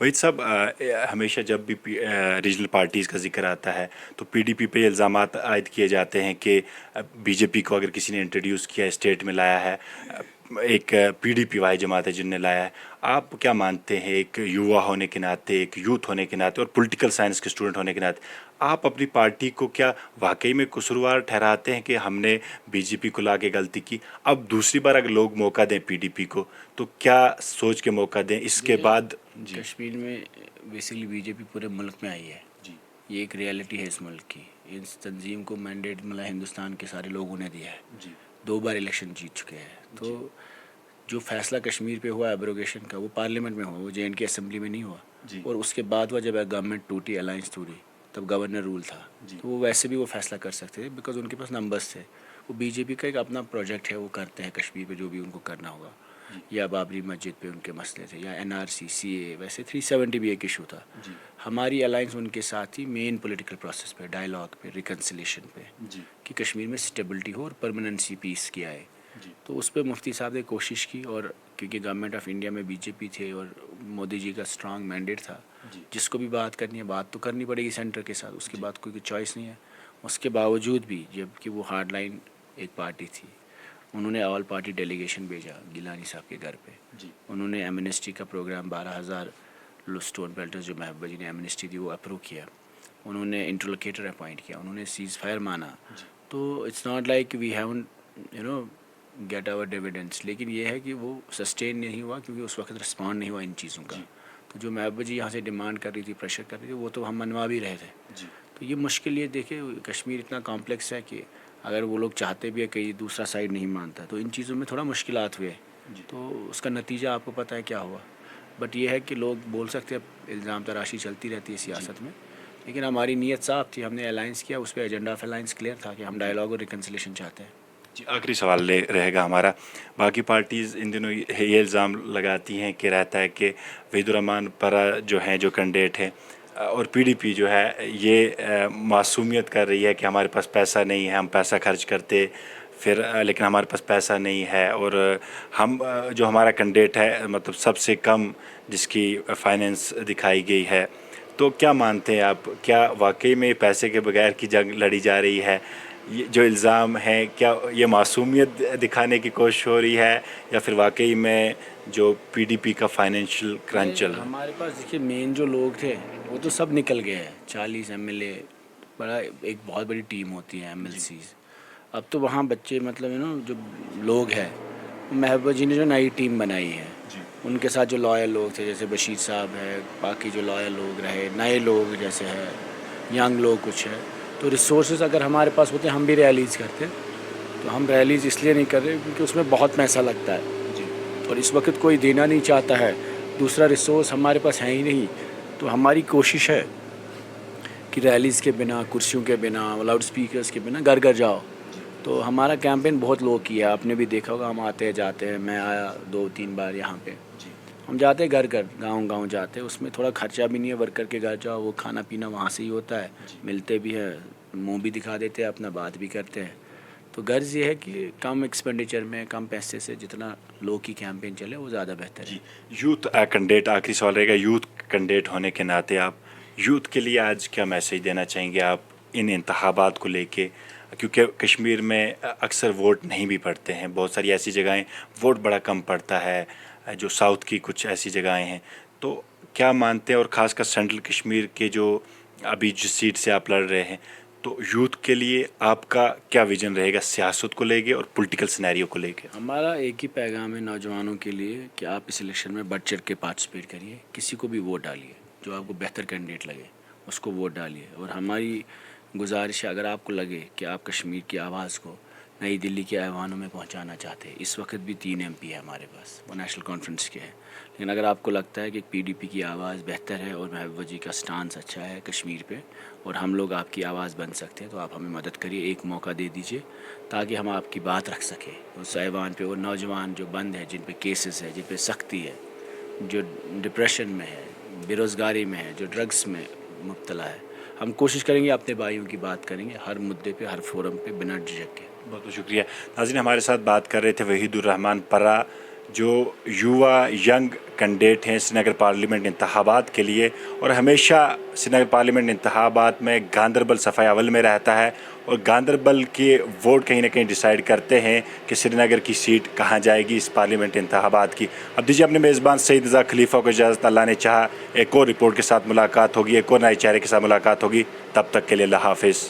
وحید صاحب ہمیشہ جب بھی ریجنل پارٹیز کا ذکر آتا ہے تو پی ڈی پی پہ الزامات عائد کیے جاتے ہیں کہ بی جے پی کو اگر کسی نے انٹروڈیوس کیا اسٹیٹ میں لایا ہے، ایک پی ڈی پی وائی جماعت ہے جن نے لایا ہے، آپ کیا مانتے ہیں ایک یووا ہونے کے ناطے، ایک یوتھ ہونے کے ناطے اور پولیٹیکل سائنس کے اسٹوڈنٹ ہونے کے ناطے آپ اپنی پارٹی کو کیا واقعی میں قصوروار ٹھہراتے ہیں کہ ہم نے بی جے پی کو لا کے غلطی کی، اب دوسری بار اگر لوگ موقع دیں پی ڈی پی کو تو کیا سوچ کے موقع دیں اس کے بعد؟ کشمیر میں بیسکلی بی جے پی پورے ملک میں آئی ہے، یہ ایک ریالٹی ہے اس ملک کی. اس تنظیم کو مینڈیٹ ملا ہندوستان کے سارے لوگوں نے دیا ہے، 2 بار الیکشن جیت چکے ہیں. تو جو فیصلہ کشمیر پہ ہوا ایبروگیشن کا وہ پارلیمنٹ میں ہوا، وہ جے اینڈ کے اسمبلی میں نہیں ہوا. اور اس کے بعد وہ جب گورنمنٹ ٹوٹی، الائنس ٹوٹی، تب گورنر رول تھا. تو وہ ویسے بھی وہ فیصلہ کر سکتے تھے بیکاز ان کے پاس نمبرس تھے. وہ بی جے پی کا ایک اپنا پروجیکٹ ہے، وہ کرتے ہیں کشمیر پہ جو بھی ان کو کرنا ہوگا. یا بابری مسجد پہ ان کے مسئلے تھے، یا این آر سی، سی اے، ویسے 370 بھی ایک ایشو تھا. ہماری الائنس ان کے ساتھ تھی مین پولیٹیکل پروسیس پہ، ڈائلاگ پہ، ریکنسلیشن پہ، کہ کشمیر میں اسٹیبلٹی ہو اور پرماننسی پیس کی آئے. تو اس پہ مفتی صاحب نے کوشش کی، اور کیونکہ گورنمنٹ آف انڈیا میں بی جے پی تھے اور مودی جی کا اسٹرانگ مینڈیٹ تھا، جس کو بھی بات کرنی ہے بات تو کرنی پڑے گی سینٹر کے ساتھ، اس کے بعد کوئی چوائس نہیں ہے. اس کے باوجود بھی جب کہ وہ ہارڈ لائن ایک پارٹی تھی، انہوں نے آل پارٹی ڈیلیگیشن بھیجا گیلانی صاحب کے گھر پہ. انہوں نے ایمنسٹی کا پروگرام 12,000 اسٹون بیلٹرز جو محبوبہ جی نے ایمنسٹی دی وہ اپروو کیا. انہوں نے انٹرلوکیٹر اپوائنٹ کیا، انہوں نے سیز فائر مانا. تو it's not like we haven't got our dividends, لیکن یہ ہے کہ وہ سسٹین نہیں ہوا کیونکہ اس وقت رسپانڈ نہیں ہوا ان چیزوں کا. تو جو محبوبہ جی یہاں سے ڈیمانڈ کر رہی تھی، پریشر کر رہی تھی، وہ تو ہم منوا بھی رہے تھے. تو یہ مشکل، یہ دیکھیں کشمیر اتنا کمپلیکس ہے کہ اگر وہ لوگ چاہتے بھی ہے کہ دوسرا سائڈ نہیں مانتا، تو ان چیزوں میں تھوڑا مشکلات ہوئے. تو اس کا نتیجہ آپ کو پتہ ہے کیا ہوا. بٹ یہ ہے کہ لوگ بول سکتے ہیں، الزام تراشی چلتی رہتی ہے سیاست میں، لیکن ہماری نیت صاف تھی. ہم نے الائنس کیا، اس پہ ایجنڈا آف الائنس کلیئر تھا کہ ہم ڈائلاگ اور ریکنسلیشن چاہتے ہیں. آخری سوال رہے گا ہمارا. باقی پارٹیز ان دنوں یہ الزام لگاتی ہیں کہ رہتا ہے کہ وحید الرحمان پرا جو ہیں، جو کینڈیڈیٹ ہیں، اور پی ڈی پی جو ہے یہ معصومیت کر رہی ہے کہ ہمارے پاس پیسہ نہیں ہے، ہم پیسہ خرچ کرتے پھر لیکن ہمارے پاس پیسہ نہیں ہے، اور ہم جو ہمارا کینڈیڈیٹ ہے مطلب سب سے کم جس کی فائنینس دکھائی گئی ہے. تو کیا مانتے ہیں آپ، کیا واقعی میں پیسے کے بغیر کی جنگ لڑی جا رہی ہے؟ یہ جو الزام ہے، کیا یہ معصومیت دکھانے کی کوشش ہو رہی ہے یا پھر واقعی میں جو پی ڈی پی کا فائنینشیل کرنچ چل رہا ہے؟ ہمارے پاس دیکھیے مین جو لوگ تھے وہ تو سب نکل گئے ہیں. 40 ایم ایل اے، بڑا ایک بہت بڑی ٹیم ہوتی ہے ایم ایل سیز. اب تو وہاں بچے مطلب جو لوگ ہیں، محبوبہ جی نے جو نئی ٹیم بنائی ہے، ان کے ساتھ جو لائر لوگ تھے جیسے بشیر صاحب ہے، باقی جو لائر لوگ رہے، نئے لوگ جیسے ہے، ینگ لوگ کچھ ہے. تو ریسورسز اگر ہمارے پاس ہوتے ہم بھی ریلیز کرتے. تو ہم ریلیز اس لیے نہیں کر رہے کیونکہ اس میں بہت پیسہ لگتا ہے اور اس وقت کوئی دینا نہیں چاہتا ہے. دوسرا ریسورس ہمارے پاس ہے ہی نہیں. تو ہماری کوشش ہے کہ ریلیز کے بنا، کرسیوں کے بنا، لاؤڈ سپیکرز کے بنا گھر گھر جاؤ. تو ہمارا کیمپین بہت لو کیا، آپ نے بھی دیکھا ہوگا. ہم آتے جاتے ہیں، میں آیا 2-3 بار یہاں پہ. ہم جاتے ہیں گھر گھر، گاؤں گاؤں جاتے ہیں. اس میں تھوڑا خرچہ بھی نہیں ہے، ورکر کے گھر جاؤ، وہ کھانا پینا وہاں سے ہی ہوتا ہے، ملتے بھی ہیں، منہ بھی دکھا دیتے ہیں، اپنا بات بھی کرتے ہیں. تو غرض یہ ہے کہ کم ایکسپینڈیچر میں، کم پیسے سے جتنا لو کی کیمپین چلے وہ زیادہ بہتر ہے. یوتھ کینڈیڈیٹ، آخری سوال رہے گا. یوتھ کینڈیڈیٹ ہونے کے ناطے آپ یوتھ کے لیے آج کیا میسیج دینا چاہیں گے آپ ان انتخابات کو لے کے؟ کیونکہ کشمیر میں اکثر ووٹ نہیں بھی پڑتے ہیں، بہت ساری ایسی جگہیں ووٹ بڑا کم پڑتا ہے، جو ساؤتھ کی کچھ ایسی جگہیں ہیں. تو کیا مانتے ہیں، اور خاص کر سینٹرل کشمیر کے جو ابھی جس سیٹ سے آپ لڑ رہے ہیں، تو یوتھ کے لیے آپ کا کیا ویژن رہے گا سیاست کو لے کے اور پولیٹیکل سینیریو کو لے کے؟ ہمارا ایک ہی پیغام ہے نوجوانوں کے لیے کہ آپ اس الیکشن میں بڑھ چڑھ کے پارٹیسپیٹ کریے، کسی کو بھی ووٹ ڈالیے، جو آپ کو بہتر کینڈیڈیٹ لگے اس کو ووٹ ڈالیے. اور ہماری گزارش ہے، اگر آپ کو لگے کہ آپ کشمیر کی آواز کو نئی دلی کے ایوانوں میں پہنچانا چاہتے ہیں، اس وقت بھی 3 ایم پی ہے ہمارے پاس، وہ نیشنل کانفرنس کے ہیں، لیکن اگر آپ کو لگتا ہے کہ پی ڈی پی کی آواز بہتر ہے اور محبوبہ جی کا سٹانس اچھا ہے کشمیر پہ اور ہم لوگ آپ کی آواز بن سکتے ہیں، تو آپ ہمیں مدد کریے، ایک موقع دے دیجیے تاکہ ہم آپ کی بات رکھ سکیں اس ایوان پہ. اور نوجوان جو بند ہے، جن پہ کیسز ہے، جن پہ سختی ہے، جو ڈپریشن میں ہے، بے روزگاری میں ہے، جو ڈرگس میں مبتلا ہے، ہم کوشش کریں گے اپنے بھائیوں کی بات کریں گے ہر مدعے پہ، ہر فورم پہ، بنا جھجک کے. بہت بہت شکریہ. ناظرین، ہمارے ساتھ بات کر رہے تھے وحید الرحمان پرا، جو یووا ینگ کینڈیڈیٹ ہیں سری نگر پارلیمنٹ انتخابات کے لیے، اور ہمیشہ سری نگر پارلیمنٹ انتخابات میں گاندربل صفحہ اول میں رہتا ہے، اور گاندربل کے ووٹ کہیں نہ کہیں ڈیسائیڈ کرتے ہیں کہ سری نگر کی سیٹ کہاں جائے گی اس پارلیمنٹ انتخابات کی۔ اب دیجیے اپنے میزبان سعید رضا خلیفہ کو اجازت، اللہ نے چاہا ایک اور رپورٹ کے ساتھ ملاقات ہوگی، ایک اور نئے چہرے کے ساتھ ملاقات ہوگی، تب تک کے لیے اللہ حافظ۔